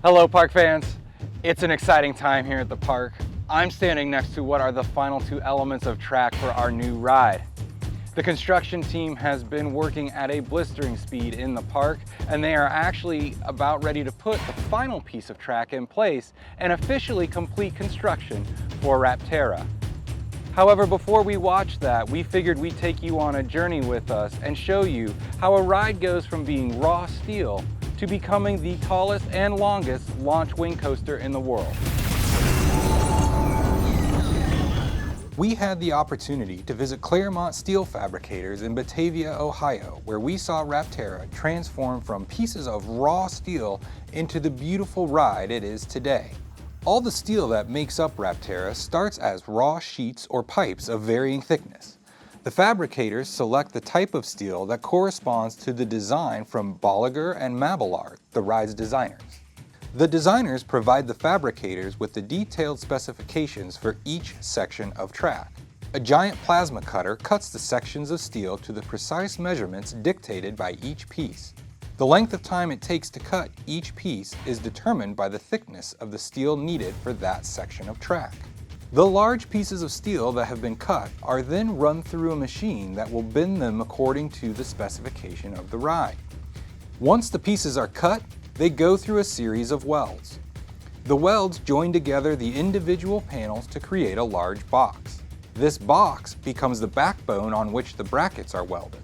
Hello park fans, it's an exciting time here at the park. I'm standing next to what are the final two elements of track for our new ride. The construction team has been working at a blistering speed in the park, and they are actually about ready to put the final piece of track in place and officially complete construction for Rapterra. However, before we watch that, we figured we'd take you on a journey with us and show you how a ride goes from being raw steel to becoming the tallest and longest launch wing coaster in the world. We had the opportunity to visit Clermont Steel Fabricators in Batavia, Ohio, where we saw Rapterra transform from pieces of raw steel into the beautiful ride it is today. All the steel that makes up Rapterra starts as raw sheets or pipes of varying thickness. The fabricators select the type of steel that corresponds to the design from Bolliger and Mabillard, the ride's designers. The designers provide the fabricators with the detailed specifications for each section of track. A giant plasma cutter cuts the sections of steel to the precise measurements dictated by each piece. The length of time it takes to cut each piece is determined by the thickness of the steel needed for that section of track. The large pieces of steel that have been cut are then run through a machine that will bend them according to the specification of the ride. Once the pieces are cut, they go through a series of welds. The welds join together the individual panels to create a large box. This box becomes the backbone on which the brackets are welded.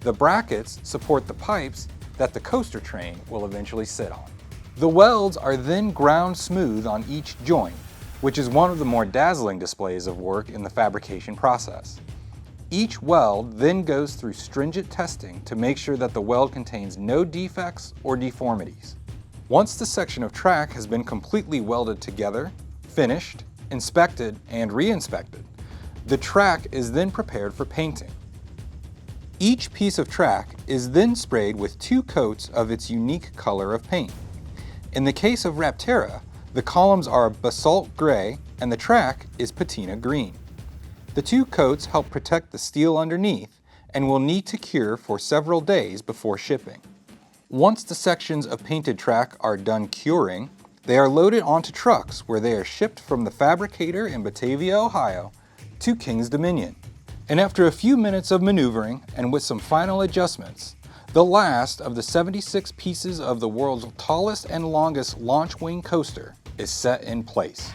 The brackets support the pipes that the coaster train will eventually sit on. The welds are then ground smooth on each joint, which is one of the more dazzling displays of work in the fabrication process. Each weld then goes through stringent testing to make sure that the weld contains no defects or deformities. Once the section of track has been completely welded together, finished, inspected, and re-inspected, the track is then prepared for painting. Each piece of track is then sprayed with 2 coats of its unique color of paint. In the case of Rapterra, the columns are basalt gray and the track is patina green. The 2 coats help protect the steel underneath and will need to cure for several days before shipping. Once the sections of painted track are done curing, they are loaded onto trucks where they are shipped from the fabricator in Batavia, Ohio to King's Dominion. And after a few minutes of maneuvering and with some final adjustments, the last of the 76 pieces of the world's tallest and longest launch wing coaster is set in place.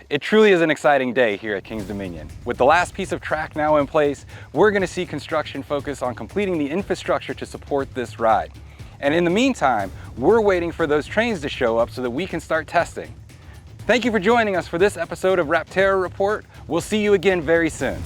It truly is an exciting day here at King's Dominion. With the last piece of track now in place, we're going to see construction focus on completing the infrastructure to support this ride. And in the meantime, we're waiting for those trains to show up so that we can start testing. Thank you for joining us for this episode of Rapterra Report. We'll see you again very soon.